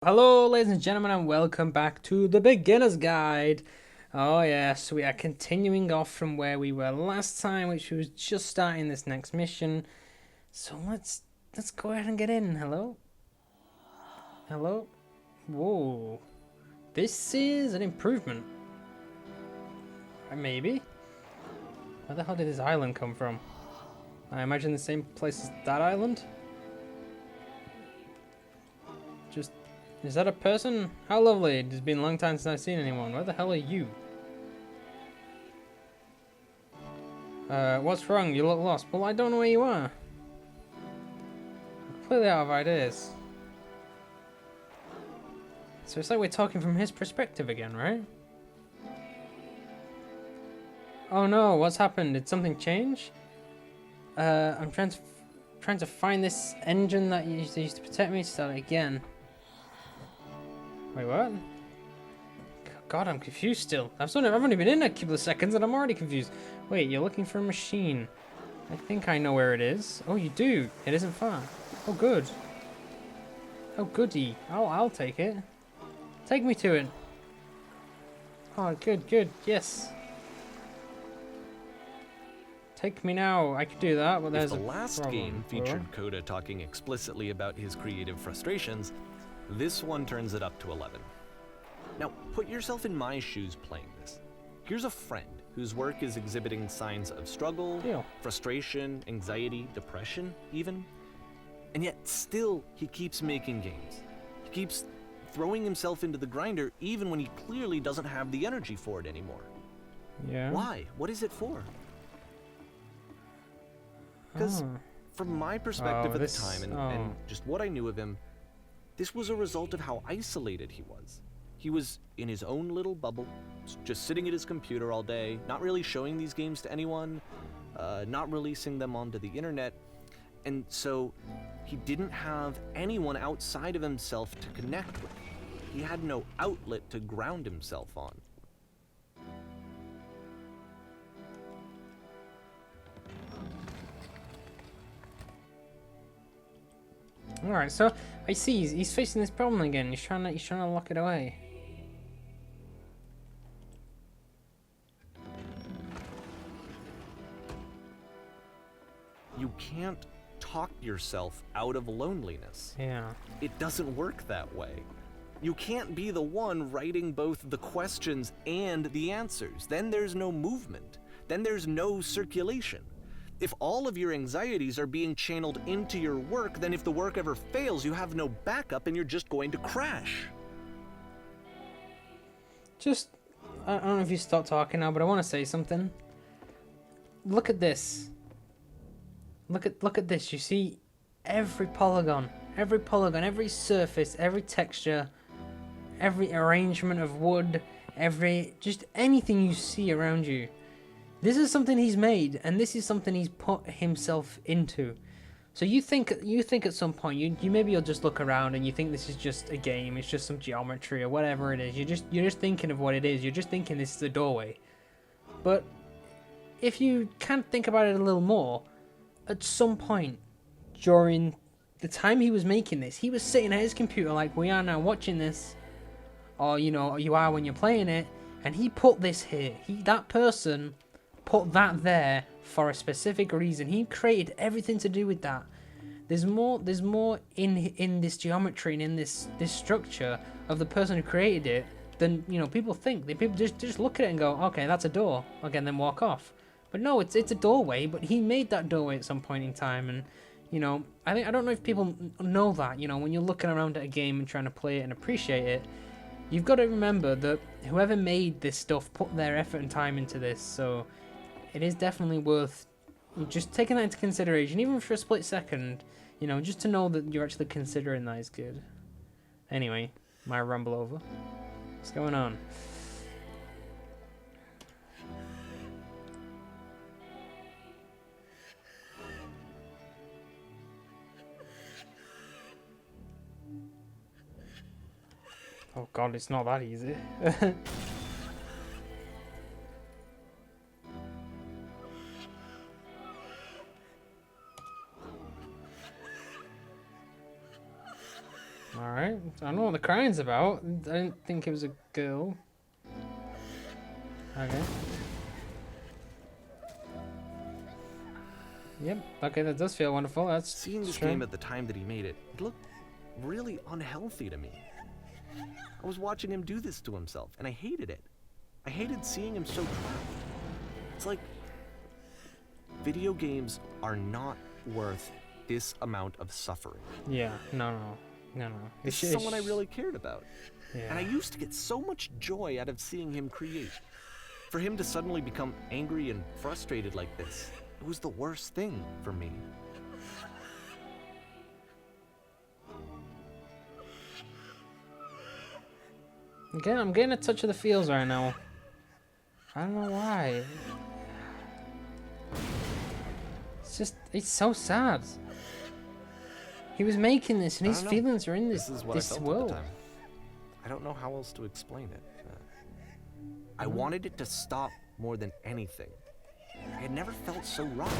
Hello, ladies and gentlemen, and welcome back to the Beginner's Guide. Oh yes, we are continuing off from where we were last time, which was just starting this next mission. So let's go ahead and get in. Hello, hello. Whoa, this is an improvement. Maybe. Where the hell did this island come from? I imagine the same place as that island. Just Is that a person? How lovely. It's been a long time since I've seen anyone. Where the hell are you? What's wrong? You look lost. Well, I don't know where you are. I'm completely out of ideas. So it's like we're talking from his perspective again, right? Oh no, what's happened? Did something change? I'm trying to find this engine that used to protect me to start it again. Wait, what? God, I'm confused still. I've only been in a couple of seconds and I'm already confused. Wait, you're looking for a machine. I think I know where it is. Oh, you do. It isn't far. Oh, good. Oh, goody. I'll take it. Take me to it. Oh, good. Yes. Take me now. I could do that, but there's If the last game featured Coda talking explicitly about his creative frustrations, this one turns it up to 11. Now, put yourself in my shoes playing this. Here's a friend whose work is exhibiting signs of struggle, frustration, anxiety, depression, even. And yet, still, he keeps making games. He keeps throwing himself into the grinder even when he clearly doesn't have the energy for it anymore. Yeah. Why? What is it for? Because from my perspective at the time and just what I knew of him, this was a result of how isolated he was. He was in his own little bubble, just sitting at his computer all day, not really showing these games to anyone, not releasing them onto the internet, and so he didn't have anyone outside of himself to connect with. He had no outlet to ground himself on. Alright, so I see he's facing this problem again. He's trying to lock it away. You can't talk yourself out of loneliness. Yeah. It doesn't work that way. You can't be the one writing both the questions and the answers. Then there's no movement. Then there's no circulation. If all of your anxieties are being channeled into your work, then if the work ever fails, you have no backup and you're just going to crash. I don't know if you stop talking now, but I want to say something. Look at this. Look at this. You see every polygon, every surface, every texture, every arrangement of wood, just anything you see around you. This is something he's made, and this is something he's put himself into. So you think at some point you'll just look around and you think this is just a game, it's just some geometry or whatever it is. You're just thinking of what it is. You're just thinking this is a doorway. But if you can't think about it a little more, at some point during the time he was making this, he was sitting at his computer like we are now watching this, or you are when you're playing it, and he put this here. That person put that there for a specific reason. He created everything to do with that. There's more in this geometry and in this structure of the person who created it than people think. People just look at it and go, okay, that's a door, okay, and then walk off. But no, it's a doorway. But he made that doorway at some point in time, and I don't know if people know that. When you're looking around at a game and trying to play it and appreciate it, you've got to remember that whoever made this stuff put their effort and time into this. So it is definitely worth just taking that into consideration, even for a split second. Just to know that you're actually considering that is good. Anyway, my rumble over. What's going on? Oh god, it's not that easy. Alright, I don't know what the crying's about. I didn't think it was a girl. Okay. Yep. Okay, that does feel wonderful. That's seeing this true. game at the time that he made it, it looked really unhealthy to me. I was watching him do this to himself, and I hated it. I hated seeing him so trapped. It's like video games are not worth this amount of suffering. Yeah. No. This is someone I really cared about. Yeah. And I used to get so much joy out of seeing him create. For him to suddenly become angry and frustrated like this, it was the worst thing for me. Again, I'm getting a touch of the feels right now. I don't know why. It's so sad. He was making this, and his feelings are in this is what I felt world. at the time. I don't know how else to explain it. I wanted it to stop more than anything. I had never felt so rocked.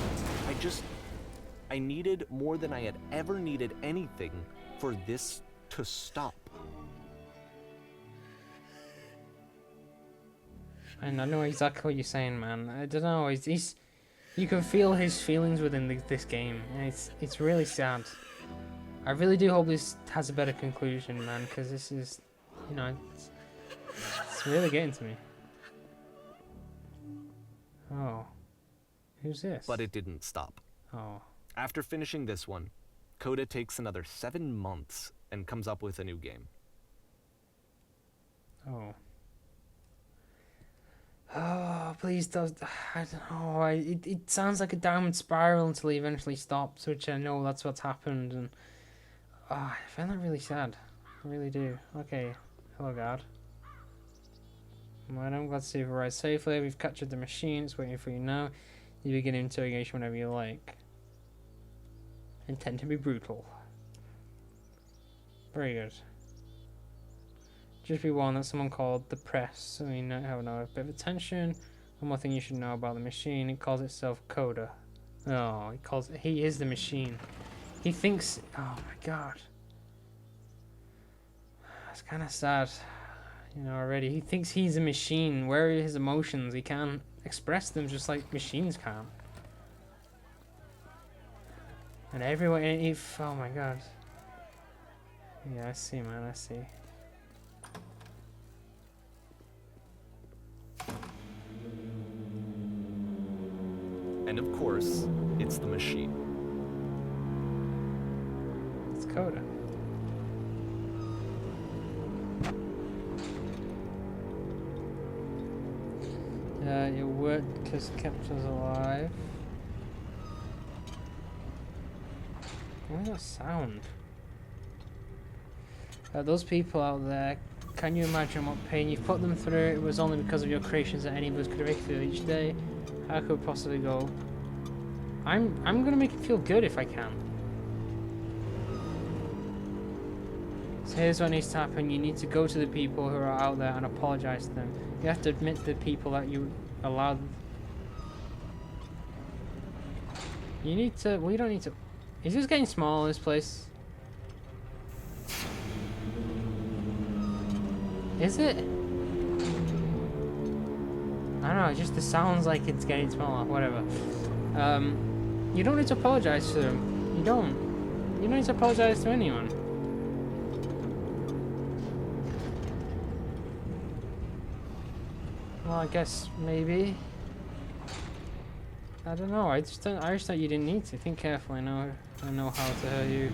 I needed more than I had ever needed anything for this to stop. And I know exactly what you're saying, man. I don't know. He's you can feel his feelings within this game, and it's really sad. I really do hope this has a better conclusion, man, because this is, you know, it's really getting to me. Oh, who's this? But it didn't stop. Oh. After finishing this one, Coda takes another 7 months and comes up with a new game. Oh. Oh, please don't. I don't know. It sounds like a downward spiral until he eventually stops, which I know that's what's happened. And I find that really sad. I really do. Okay. Hello, God. Madam, glad to see you've arrived safely. We've captured the machine. It's waiting for you now. You begin interrogation whenever you like. Intend to be brutal. Very good. Just be warned that someone called the press, so you know have a bit of attention. One more thing you should know about the machine: it calls itself Coda. Oh, he is the machine. He thinks. Oh my God, it's kind of sad, you know. Already, he thinks he's a machine. Where are his emotions? He can't express them just like machines can. And everyone, oh my God. Yeah, I see, man. I see. And of course, it's the machine. It's Coda. Your work has kept us alive. What's that sound? Those people out there, can you imagine what pain you've put them through? It was only because of your creations that any of us could make it through each day. How could it possibly go? I'm gonna make it feel good if I can. So here's what needs to happen. You need to go to the people who are out there and apologize to them. You have to admit to the people that you allowed. You need to. Well, you don't need to. Is this getting small, this place? Is it? I don't know, just the sounds like it's getting smaller, whatever. You don't need to apologize to them. You don't. You don't need to apologize to anyone. Well, I guess maybe. I don't know. I just thought you didn't need to. Think carefully. I know how to hurt you.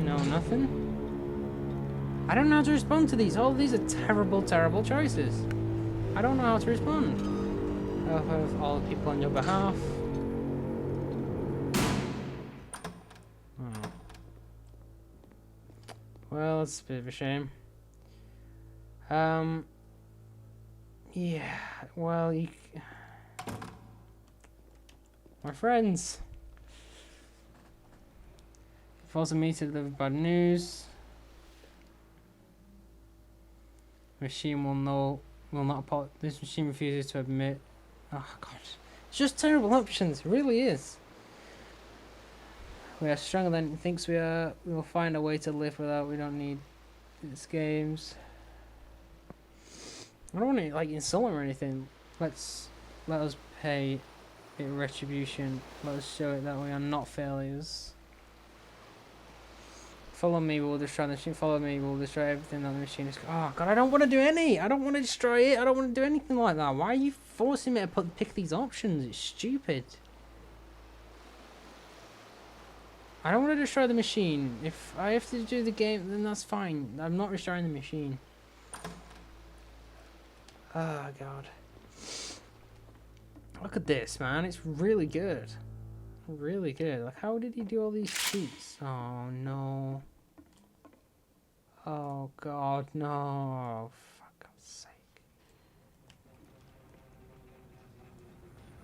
No, nothing. I don't know how to respond to these. All of these are terrible, terrible choices. I don't know how to respond. I'll have all the people on your behalf. Oh. Well, it's a bit of a shame. Yeah, well, my friends. Forcing me to deliver bad news. Machine will not apologize. This machine refuses to admit. Oh God, it's just terrible options. It really is. We are stronger than he thinks we are. We will find a way to live without. We don't need these games. I don't want to like insult him or anything. Let us pay it retribution. Let us show it that we are not failures. Follow me, we will destroy the machine. Follow me, we will destroy everything that the machine is. Oh god, I don't want to do any. I don't want to destroy it. I don't want to do anything like that. Why are you forcing me to pick these options? It's stupid. I don't want to destroy the machine. If I have to do the game, then that's fine. I'm not destroying the machine. Oh god. Look at this, man. It's really good. Really good. Like, how did he do all these cheats? Oh no. Oh god, no. For God's sake.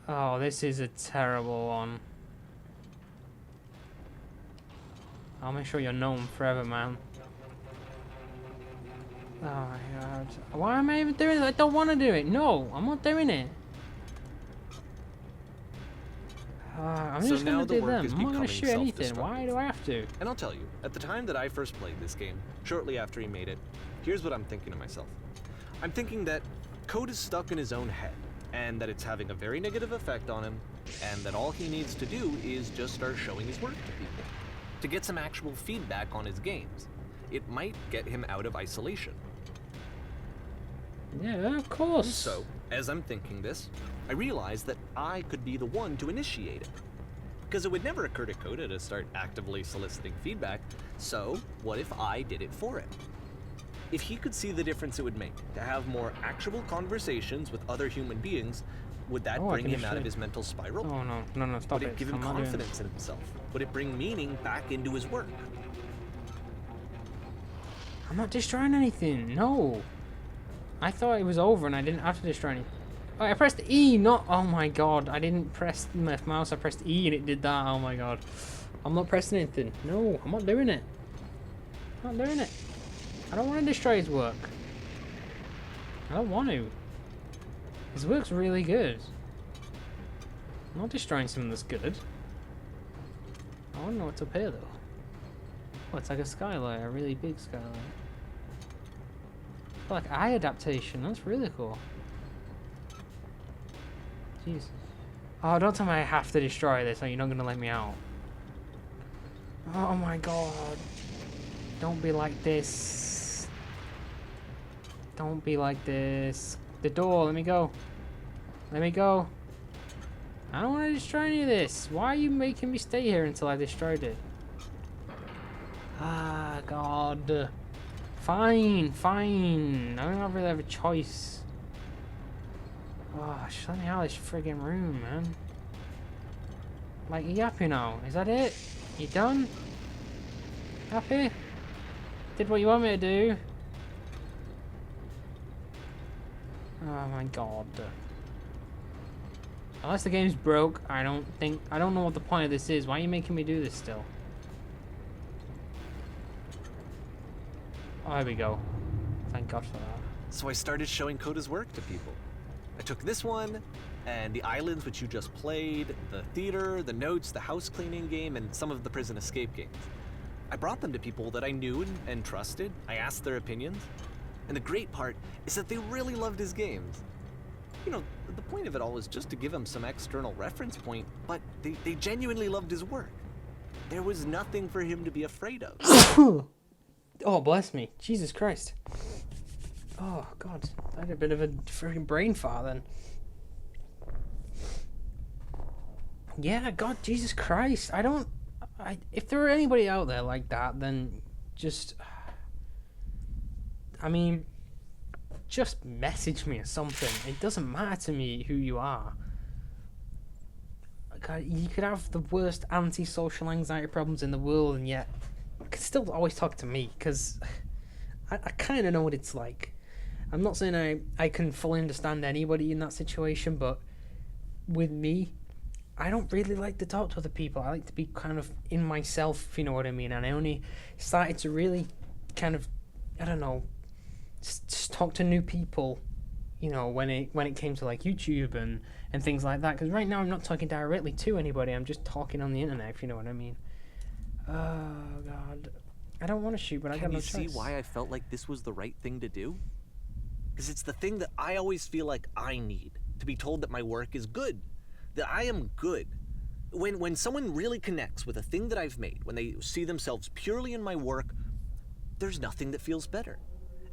Oh, this is a terrible one. I'll make sure you're known forever, man. Oh my god. Why am I even doing it? I don't want to do it. No, I'm not doing it. I'm just going to do them. I'm not going to shoot anything. Why do I have to? And I'll tell you, at the time that I first played this game, shortly after he made it, here's what I'm thinking to myself. I'm thinking that code is stuck in his own head, and that it's having a very negative effect on him, and that all he needs to do is just start showing his work to people, to get some actual feedback on his games. It might get him out of isolation. Yeah, of course. So, as I'm thinking this, I realized that I could be the one to initiate it. Because it would never occur to Coda to start actively soliciting feedback, so what if I did it for him? If he could see the difference it would make to have more actual conversations with other human beings, would that bring him out of his mental spiral? Oh no, stop it. Would it give him confidence in himself? Would it bring meaning back into his work? I'm not destroying anything, no. I thought it was over and I didn't have to destroy anything. Oh, I pressed E, not... Oh my god, I didn't press my mouse, I pressed E and it did that. Oh my god. I'm not pressing anything. No, I'm not doing it. I'm not doing it. I don't want to destroy his work. I don't want to. His work's really good. I'm not destroying something that's good. I want to know what's up here though. Oh, it's like a skylight, a really big skylight. Like eye adaptation, that's really cool. Jesus. Oh, don't tell me I have to destroy this or you're not going to let me out. Oh my god. Don't be like this. Don't be like this. The door, let me go. Let me go. I don't want to destroy any of this. Why are you making me stay here until I destroyed it? Ah, god. Fine. I don't really have a choice. Oh, just let me out of this friggin' room, man. Like, are you happy now? Is that it? You done? Happy? Did what you want me to do? Oh my god. Unless the game's broke, I don't know what the point of this is. Why are you making me do this still? Oh, here we go. Thank God for that. So I started showing Coda's work to people. I took this one, and the islands which you just played, the theater, the notes, the house cleaning game, and some of the prison escape games. I brought them to people that I knew and trusted. I asked their opinions. And the great part is that they really loved his games. You know, the point of it all was just to give him some external reference point, but they genuinely loved his work. There was nothing for him to be afraid of. Oh, bless me. Jesus Christ. Oh, God. I had a bit of a freaking brain fart then. Yeah, God, Jesus Christ. If there were anybody out there like that, then just... I mean, just message me or something. It doesn't matter to me who you are. God, you could have the worst anti-social anxiety problems in the world, and yet you could still always talk to me, because I kind of know what it's like. I'm not saying I can fully understand anybody in that situation, but with me, I don't really like to talk to other people. I like to be kind of in myself, if you know what I mean. And I only started to really kind of, I don't know, just talk to new people, you know, when it came to like YouTube and things like that. Because right now I'm not talking directly to anybody. I'm just talking on the internet, if you know what I mean. Oh god. I don't want to shoot, but I got no choice. Can you see why I felt like this was the right thing to do? Because it's the thing that I always feel like I need, to be told that my work is good, that I am good. When someone really connects with a thing that I've made, when they see themselves purely in my work, there's nothing that feels better.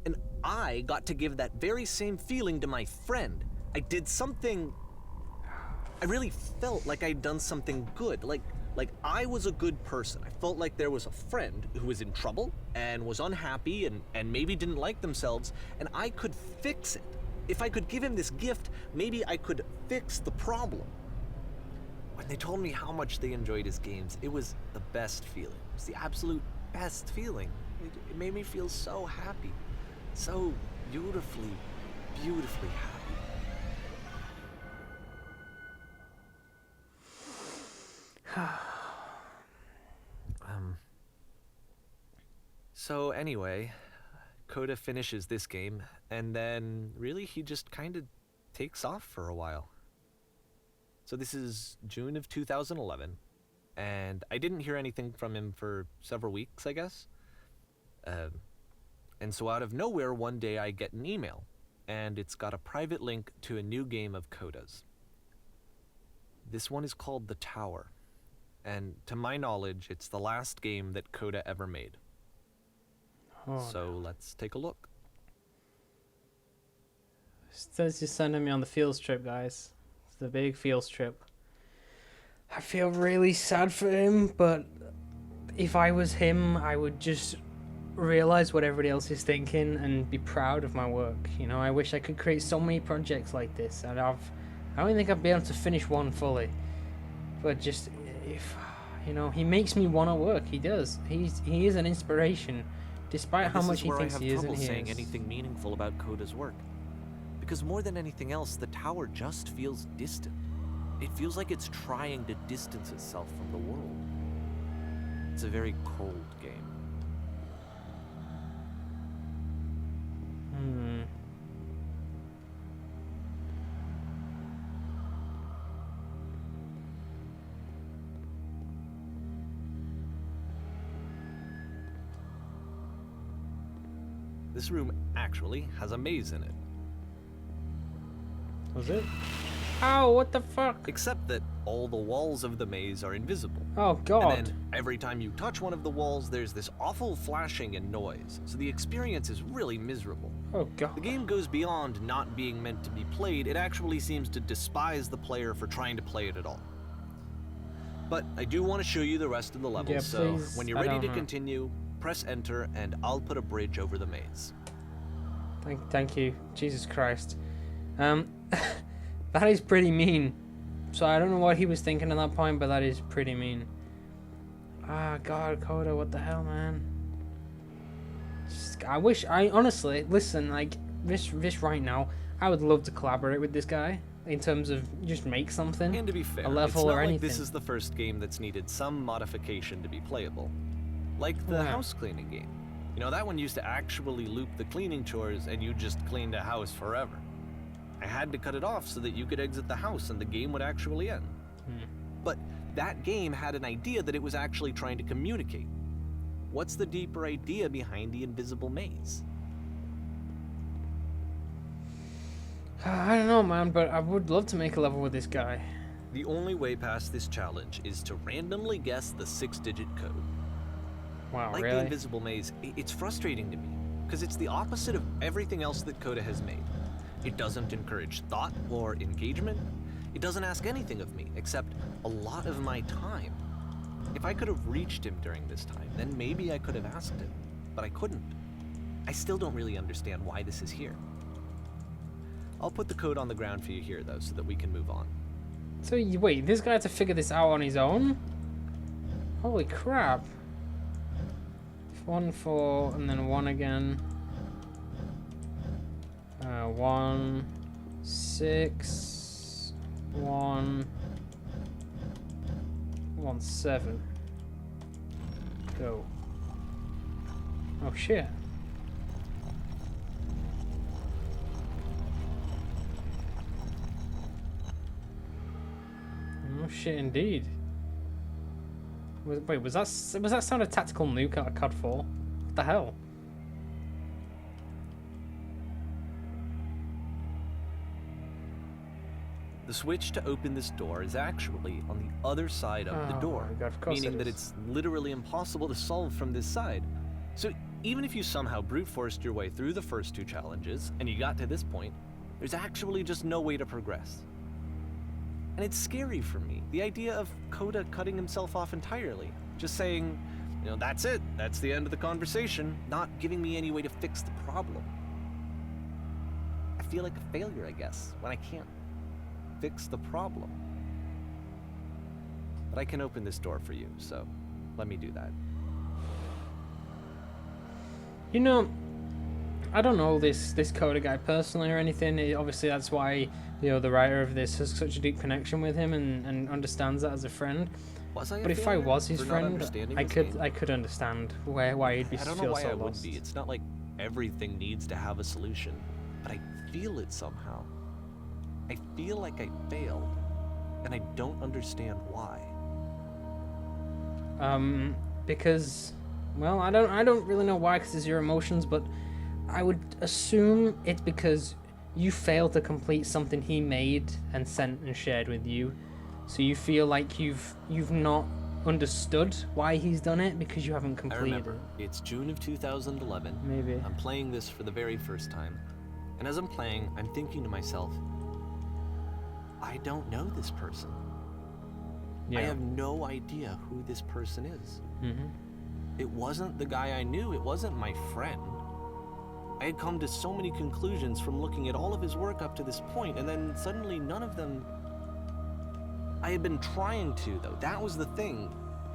And I got to give that very same feeling to my friend. I did something, I really felt like I'd done something good, like I was a good person. I felt like there was a friend who was in trouble and was unhappy and maybe didn't like themselves, and I could fix it. If I could give him this gift, maybe I could fix the problem. When they told me how much they enjoyed his games, it was the best feeling. It was the absolute best feeling. It made me feel so happy. So beautifully, beautifully happy. So anyway, Coda finishes this game, and then really he just kind of takes off for a while. So this is June of 2011, and I didn't hear anything from him for several weeks, I guess. And so out of nowhere, one day I get an email, and it's got a private link to a new game of Coda's. This one is called The Tower, and to my knowledge, it's the last game that Coda ever made. So let's take a look. That's just sending me on the field trip, guys. It's the big field trip. I feel really sad for him, but if I was him, I would just realize what everybody else is thinking and be proud of my work. You know, I wish I could create so many projects like this, and I don't think I'd be able to finish one fully. But just if, you know, he makes me want to work. He does. He is an inspiration. Despite how much he thinks he is, and he is. This is where I have trouble saying anything meaningful about Coda's work. Because more than anything else, the tower just feels distant. It feels like it's trying to distance itself from the world. It's a very cold game. This room actually has a maze in it. Was it? Ow, what the fuck? Except that all the walls of the maze are invisible. Oh god. And then every time you touch one of the walls, there's this awful flashing and noise. So the experience is really miserable. Oh god. The game goes beyond not being meant to be played. It actually seems to despise the player for trying to play it at all. But I do want to show you the rest of the levels, yeah, so please. when you're ready to continue, press enter and I'll put a bridge over the maze. Thank you. Jesus Christ. That is pretty mean. So I don't know what he was thinking at that point, but that is pretty mean. Ah, God, Coda, what the hell, man? I wish, honestly, listen, like, this right now, I would love to collaborate with this guy in terms of just make something. And to be fair, a level it's not or anything. Like this is the first game that's needed some modification to be playable. Like the house cleaning game. You know, that one used to actually loop the cleaning chores and you just cleaned a house forever. I had to cut it off so that you could exit the house and the game would actually end. But that game had an idea that it was actually trying to communicate. What's the deeper idea behind the invisible maze? I don't know, man, but I would love to make a level with this guy. The only way past this challenge is to randomly guess the 6-digit code. Wow, like really? the invisible maze, it's frustrating to me, because it's the opposite of everything else that Coda has made. It doesn't encourage thought or engagement. It doesn't ask anything of me, except a lot of my time. If I could have reached him during this time, then maybe I could have asked him, but I couldn't. I still don't really understand why this is here. I'll put the code on the ground for you here, though, so that we can move on. So, wait, this guy had to figure this out on his own? Holy crap. 1, 4, and then 1 again. 1, 6, 1, 1, 7. Go. Oh shit. Oh shit indeed. Wait, was that sound a tactical nuke out of COD 4? What the hell? The switch to open this door is actually on the other side of the door, my God, of course meaning it that is. it's literally impossible to solve from this side. So even if you somehow brute forced your way through the first 2 challenges and you got to this point, there's actually just no way to progress. And it's scary for me, the idea of Coda cutting himself off entirely, just saying, you know, that's it, that's the end of the conversation, not giving me any way to fix the problem. I feel like a failure, I guess, when I can't fix the problem. But I can open this door for you, so let me do that. You know, I don't know this Coda guy personally or anything. Obviously, that's why the writer of this has such a deep connection with him and understands that as a friend. Was I a But if I failure was his for not friend, understanding I this could game? I could understand why he'd be I don't know feel why so I lost. would be. It's not like everything needs to have a solution, but I feel it somehow. I feel like I failed, and I don't understand why. Because, well, I don't really know why, because it's your emotions, but I would assume it's because you failed to complete something he made and sent and shared with you, so you feel like you've not understood why he's done it because you haven't I completed remember, it's June of 2011. Maybe. I'm playing this for the very first time, and as I'm playing, I'm thinking to myself, I don't know this person. I have no idea who this person is. It wasn't the guy I knew, it wasn't my friend. I had come to so many conclusions from looking at all of his work up to this point, and then suddenly none of them... I had been trying to, though. That was the thing.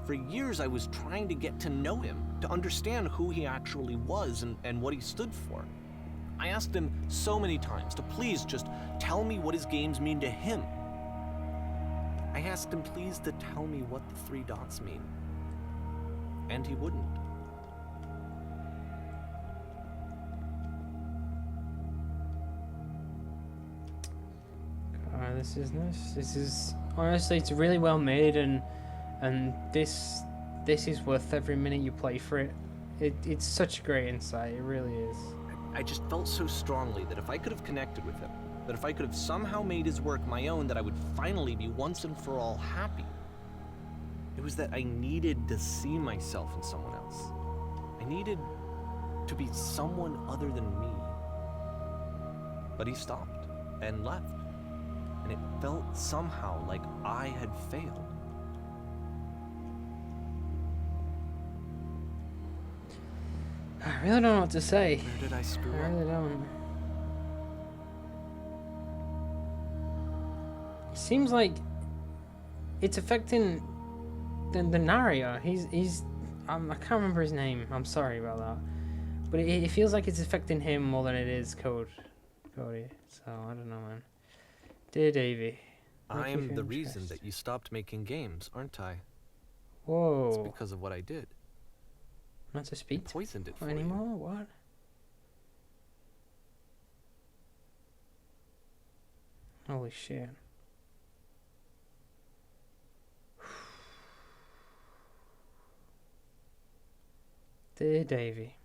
For years I was trying to get to know him, to understand who he actually was and what he stood for. I asked him so many times to please just tell me what his games mean to him. I asked him please to tell me what the 3 dots mean. And he wouldn't. This is nice. This is honestly, it's really well made, and this is worth every minute you play for it. It's such a great insight. It really is. I just felt so strongly that if I could have connected with him, that if I could have somehow made his work my own, that I would finally be once and for all happy. It was that I needed to see myself in someone else. I needed to be someone other than me. But he stopped and left, and it felt somehow like I had failed. I really don't know what to say. Where did I screw I up? really don't. It seems like it's affecting the narrator. He's I can't remember his name. I'm sorry about that. But it feels like it's affecting him more than it is Cody. So I don't know, man. Dear Davey, thank you for I'm your the reason interest. that you stopped making games, aren't I? It's Whoa. because of what I did. Not to speak to Poisoned it for people you. anymore? What? Holy shit. Dear Davey,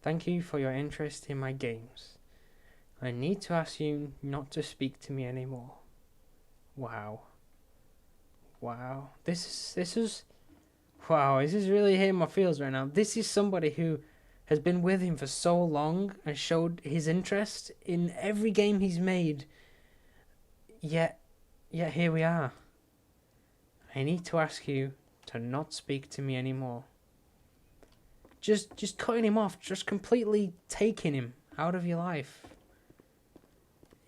thank you for your interest in my games. I need to ask you not to speak to me anymore. Wow. Wow. This is wow, this is really hitting my feels right now. This is somebody who has been with him for so long and showed his interest in every game he's made. Yet here we are. I need to ask you to not speak to me anymore. Just cutting him off, just completely taking him out of your life.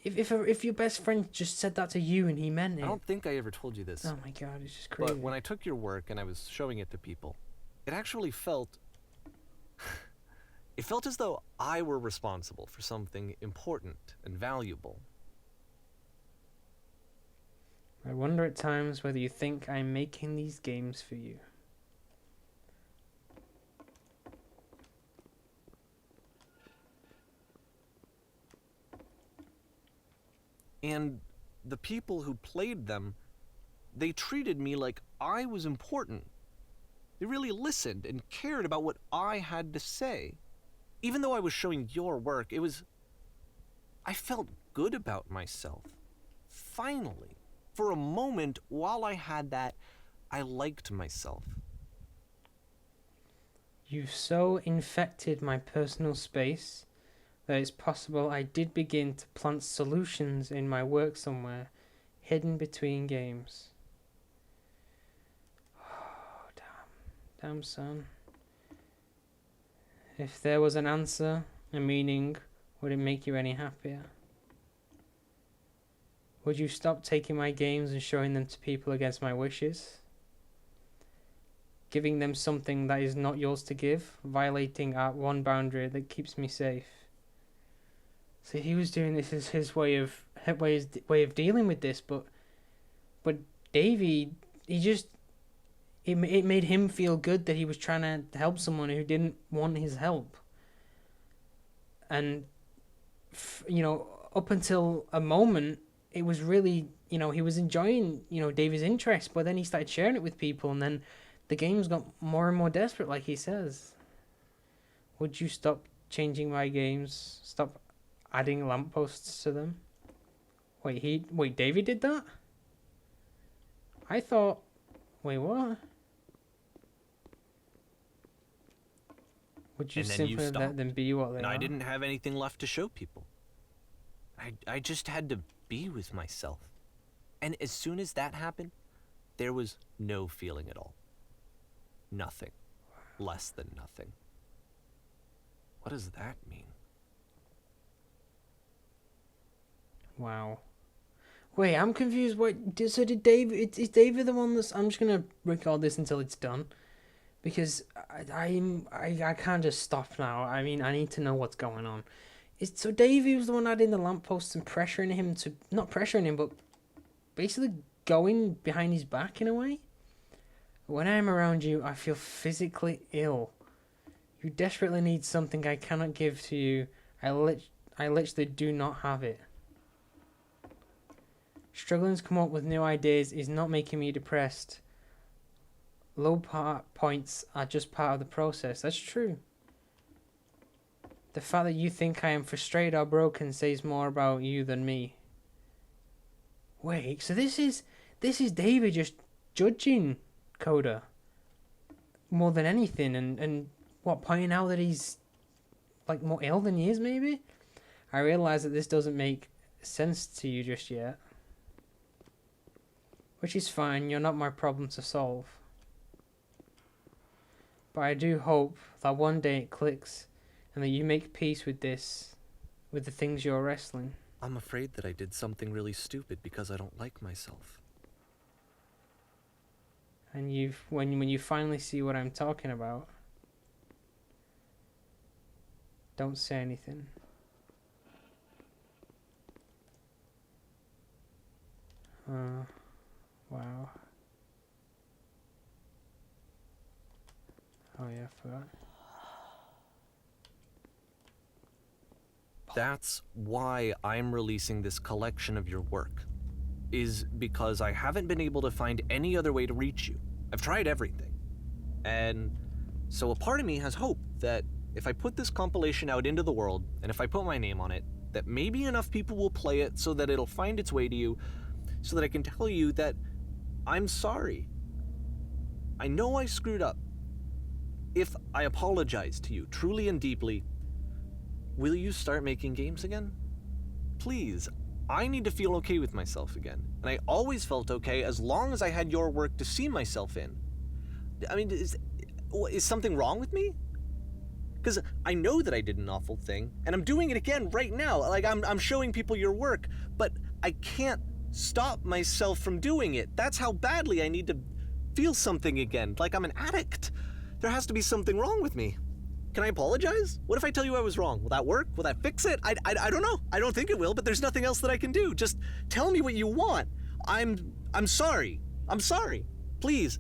If your best friend just said that to you and he meant it. I don't think I ever told you this. Oh my god, it's just crazy. But when I took your work and I was showing it to people, it actually felt... it felt as though I were responsible for something important and valuable. I wonder at times whether you think I'm making these games for you. And the people who played them, they treated me like I was important. They really listened and cared about what I had to say. Even though I was showing your work, I felt good about myself. Finally. For a moment, while I had that, I liked myself. You've so infected my personal space that it's possible I did begin to plant solutions in my work somewhere, hidden between games. Oh, damn, son. If there was an answer, a meaning, would it make you any happier? Would you stop taking my games and showing them to people against my wishes? Giving them something that is not yours to give, violating our one boundary that keeps me safe. So he was doing this as his way of dealing with this, but Davey, it made him feel good that he was trying to help someone who didn't want his help. And up until a moment, it was really, he was enjoying, Davey's interest, but then he started sharing it with people, and then the games got more and more desperate, like he says. Would you stop changing my games? Stop adding lampposts to them? Wait, Davey did that? I thought... Wait, what? Would you simply let them be what they are? And I didn't have anything left to show people. I just had to be with myself. And as soon as that happened, there was no feeling at all. Nothing. Less than nothing. What does that mean? Wow. Wait, I'm confused. So did David... Is David the one that's... I'm just going to record this until it's done. Because I can't just stop now. I mean, I need to know what's going on. So Davey was the one adding the lampposts and pressuring him to... Not pressuring him, but basically going behind his back in a way? When I am around you, I feel physically ill. You desperately need something I cannot give to you. I literally do not have it. Struggling to come up with new ideas is not making me depressed. Low points are just part of the process. That's true. The fact that you think I am frustrated or broken says more about you than me. Wait, so this is David just judging Coda more than anything, and pointing out that he's like more ill than he is, maybe? I realise that this doesn't make sense to you just yet. Which is fine, you're not my problem to solve. But I do hope that one day it clicks and that you make peace with this, with the things you're wrestling. I'm afraid that I did something really stupid because I don't like myself. And when you finally see what I'm talking about, don't say anything. Wow. Oh yeah, I forgot. That's why I'm releasing this collection of your work, is because I haven't been able to find any other way to reach you. I've tried everything. And so a part of me has hope that if I put this compilation out into the world, and if I put my name on it, that maybe enough people will play it so that it'll find its way to you, so that I can tell you that I'm sorry. I know I screwed up. If I apologize to you truly and deeply, will you start making games again? Please, I need to feel okay with myself again. And I always felt okay as long as I had your work to see myself in. I mean, is something wrong with me? Because I know that I did an awful thing, and I'm doing it again right now. Like, I'm showing people your work, but I can't stop myself from doing it. That's how badly I need to feel something again, like I'm an addict. There has to be something wrong with me. Can I apologize? What if I tell you I was wrong? Will that work? Will that fix it? I don't know. I don't think it will, but there's nothing else that I can do. Just tell me what you want. I'm sorry. I'm sorry. Please,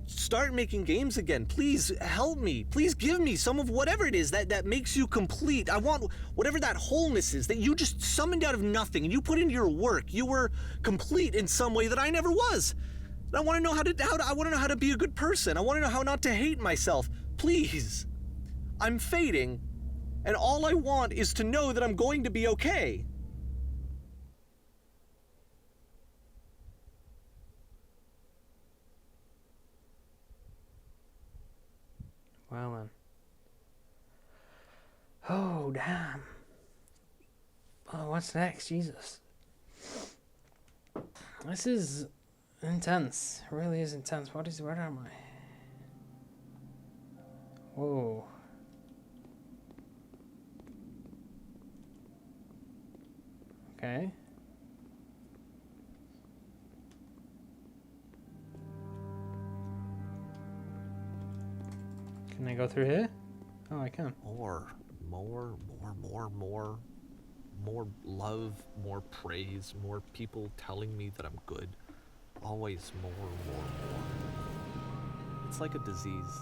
start making games again. Please help me. Please give me some of whatever it is that makes you complete. I want whatever that wholeness is that you just summoned out of nothing and you put into your work. You were complete in some way that I never was. I want to know I want to know how to be a good person. I want to know how not to hate myself. Please. I'm fading, and all I want is to know that I'm going to be okay. Well then. Oh, damn. Oh, what's next? Jesus. This is intense. It really is intense. Where am I? Whoa. Okay. Can I go through here? Oh, I can. More love, more praise, more people telling me that I'm good. Always more. It's like a disease.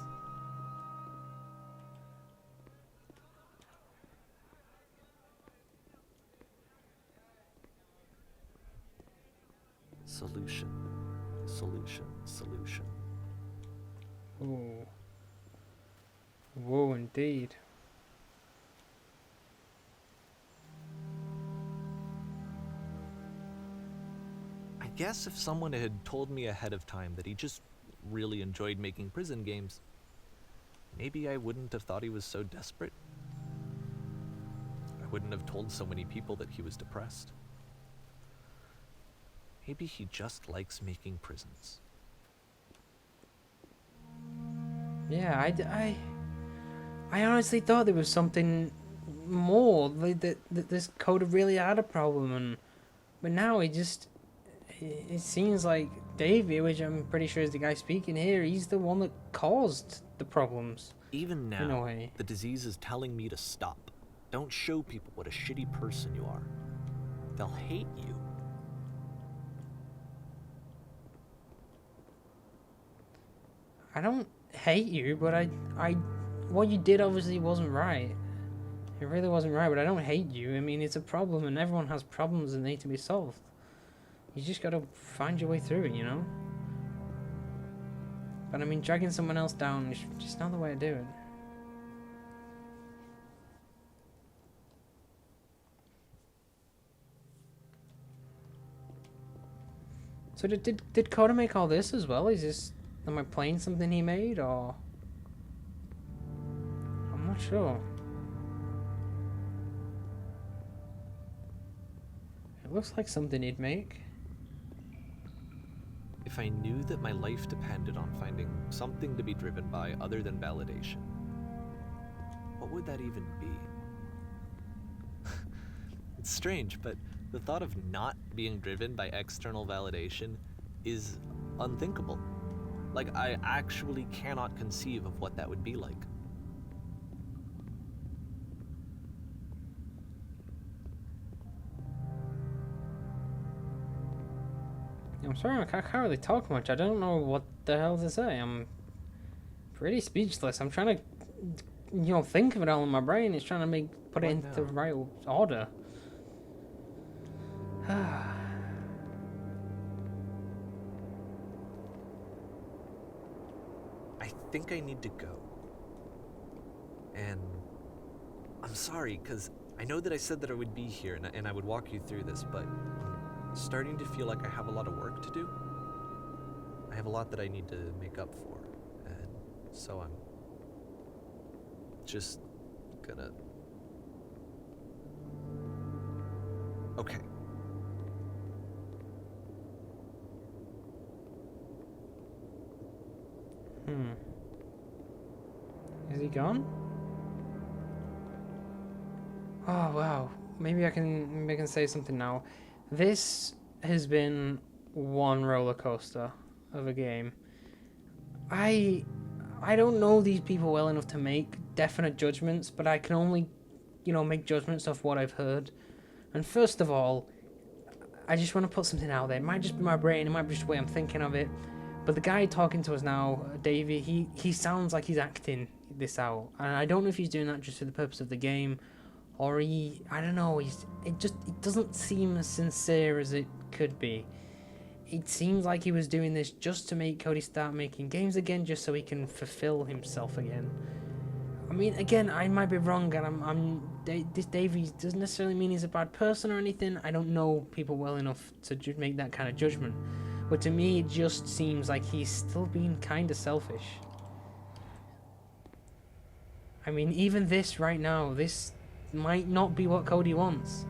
Solution. Ooh. Whoa, indeed. I guess if someone had told me ahead of time that he just really enjoyed making prison games, maybe I wouldn't have thought he was so desperate. I wouldn't have told so many people that he was depressed. Maybe he just likes making prisons. Yeah, I honestly thought there was something more. That this coder really had a problem, but now it seems like Davey, which I'm pretty sure is the guy speaking here, he's the one that caused the problems. Even In a now, way. the disease is telling me to stop. Don't show people what a shitty person you are. They'll hate you. I don't hate you, but what you did obviously wasn't right. It really wasn't right, but I don't hate you. I mean, it's a problem, and everyone has problems that need to be solved. You just gotta find your way through it, you know? But I mean, dragging someone else down is just not the way to do it. So did Coda make all this as well? Am I playing something he made, or? I'm not sure. It looks like something he'd make. If I knew that my life depended on finding something to be driven by other than validation, what would that even be? It's strange, but the thought of not being driven by external validation is unthinkable. Like, I actually cannot conceive of what that would be like. I'm sorry, I can't really talk much. I don't know what the hell to say. I'm pretty speechless. I'm trying to, think of it all in my brain. It's trying to put it into the right order. I think I need to go. And I'm sorry, because I know that I said that I would be here and I would walk you through this, but I'm starting to feel like I have a lot of work to do. I have a lot that I need to make up for, and so I'm just gonna... Okay. Is he gone? Oh wow. Maybe I can say something now. This has been one roller coaster of a game. I don't know these people well enough to make definite judgments, but I can only, make judgments off what I've heard. And first of all, I just want to put something out there. It might just be my brain, it might be just the way I'm thinking of it. But the guy talking to us now, Davey, he sounds like he's acting this out. And I don't know if he's doing that just for the purpose of the game, or I don't know, it doesn't seem as sincere as it could be. it seems like he was doing this just to make Cody start making games again, just so he can fulfill himself again. I mean, again, I might be wrong, and this Davey doesn't necessarily mean he's a bad person or anything. I don't know people well enough to make that kind of judgment. But to me, it just seems like he's still being kind of selfish. I mean, even this right now, this might not be what Cody wants.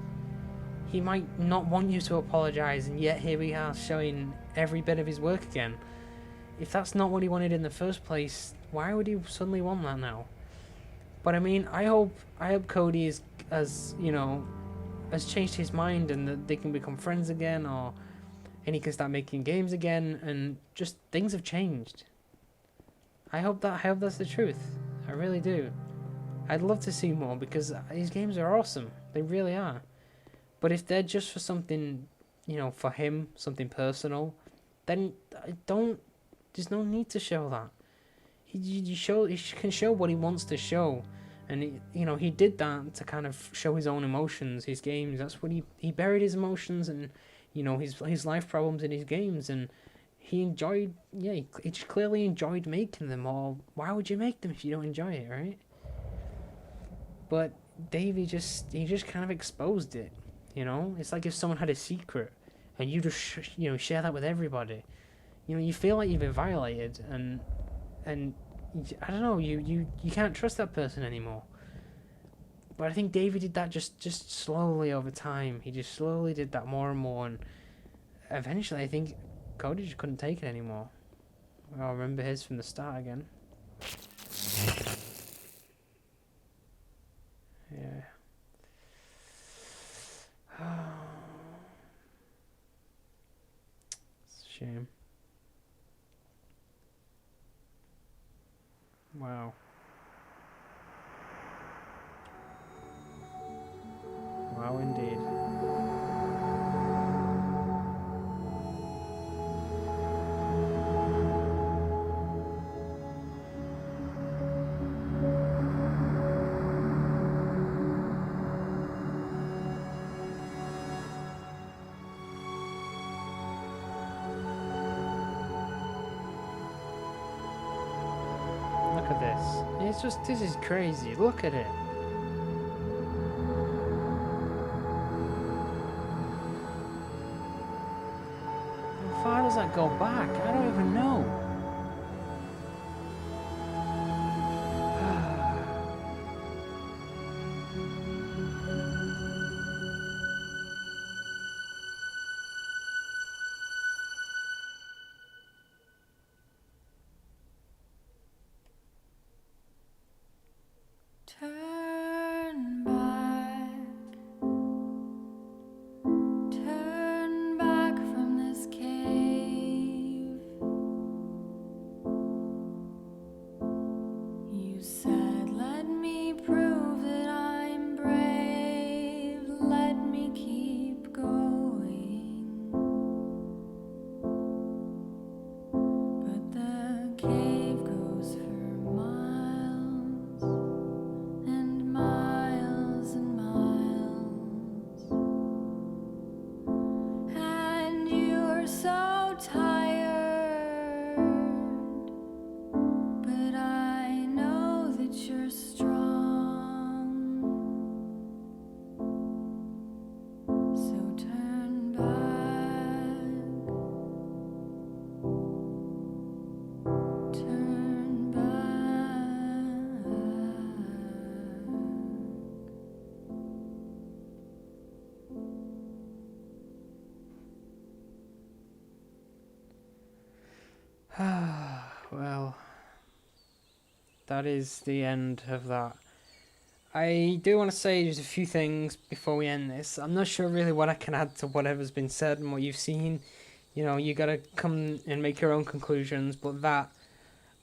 He might not want you to apologize, and yet here we are showing every bit of his work again. If that's not what he wanted in the first place, why would he suddenly want that now? But I mean, I hope Cody has changed his mind, and that they can become friends again, and he can start making games again, and just things have changed. I hope that's the truth. I really do. I'd love to see more, because his games are awesome. They really are. But if they're just for something, for him, something personal, then there's no need to show that. He can show what he wants to show, and he did that to kind of show his own emotions, his games. That's what he buried his emotions and his life problems in his games, and he enjoyed. Yeah, he just clearly enjoyed making them. Or why would you make them if you don't enjoy it, right? But Davey just kind of exposed it. It's like if someone had a secret and you just share that with everybody. You feel like you've been violated, and I don't know, you can't trust that person anymore. But I think Davey did that just slowly over time. He just slowly did that more and more, and eventually I think Cody just couldn't take it anymore. I'll remember his from the start again. Yeah. It's a shame. Wow. Wow, indeed. Look at this. This is crazy. Look at it. How far does that go back? I don't even know. Turn back from this cave. You said, let me prove that I'm brave. Let me keep going. But the cave goes for miles and miles and miles. And you're so tired, but I know that you're strong. So turn back, turn back. Well, that is the end of that. I do want to say just a few things before we end this. I'm not sure really what I can add to whatever's been said and what you've seen. You gotta come and make your own conclusions, but that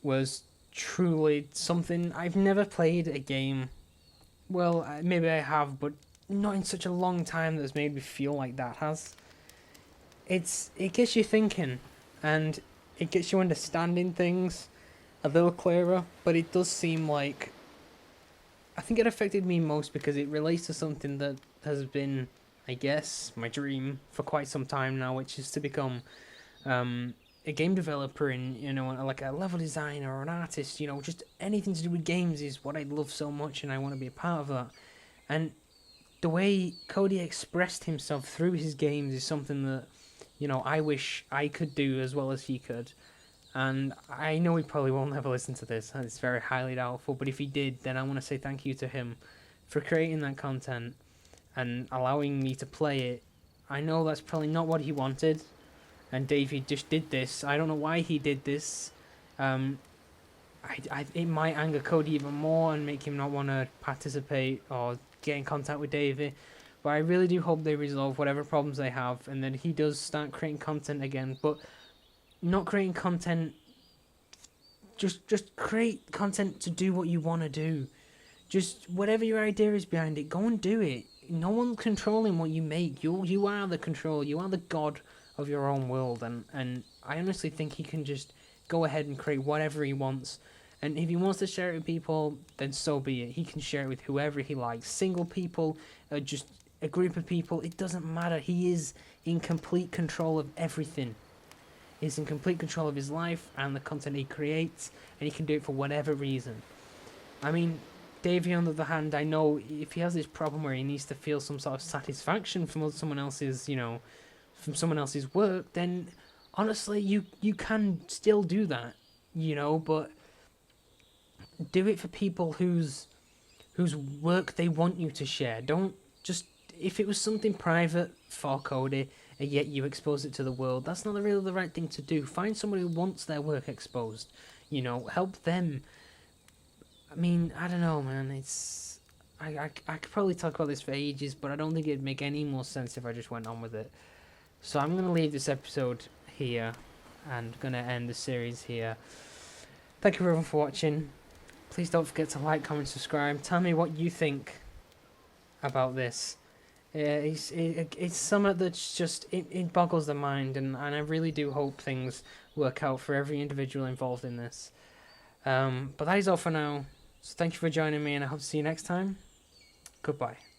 was truly something. I've never played a game. Well, maybe I have, but not in such a long time that's made me feel like that has. It gets you thinking, and it gets you understanding things a little clearer, but it does seem like, I think it affected me most because it relates to something that has been, I guess, my dream for quite some time now, which is to become a game developer and, you know, like a level designer or an artist, you know, just anything to do with games is what I love so much, and I want to be a part of that. And the way Cody expressed himself through his games is something that, you know, I wish I could do as well as he could. And I know he probably won't ever listen to this, and it's very highly doubtful, but if he did, then I want to say thank you to him for creating that content and allowing me to play it. I know that's probably not what he wanted, and Davey just did this. I don't know why he did this. It might anger Cody even more and make him not want to participate or get in contact with Davey. But I really do hope they resolve whatever problems they have, and then he does start creating content again. But not creating content, just create content to do what you want to do. Just whatever your idea is behind it, go and do it. No one's controlling what you make. You are the control. You are the god of your own world, and I honestly think he can just go ahead and create whatever he wants. And if he wants to share it with people, then so be it. He can share it with whoever he likes. Single people, just a group of people, it doesn't matter. He is in complete control of everything. He's in complete control of his life and the content he creates, and he can do it for whatever reason. I mean, Davey, on the other hand, I know if he has this problem where he needs to feel some sort of satisfaction from someone else's, you know, from someone else's work, then honestly, you can still do that, you know, but do it for people whose work they want you to share. Don't just, if it was something private for Cody and yet you expose it to the world, that's not really the right thing to do. Find somebody who wants their work exposed, you know, help them. I mean, I don't know, man, it's, I could probably talk about this for ages, but I don't think it'd make any more sense if I just went on with it. So I'm going to leave this episode here and going to end the series here. Thank you everyone for watching. Please don't forget to like, comment, subscribe. Tell me what you think about this. It's something that's just, it boggles the mind, and I really do hope things work out for every individual involved in this. But that is all for now. So thank you for joining me, and I hope to see you next time. Goodbye.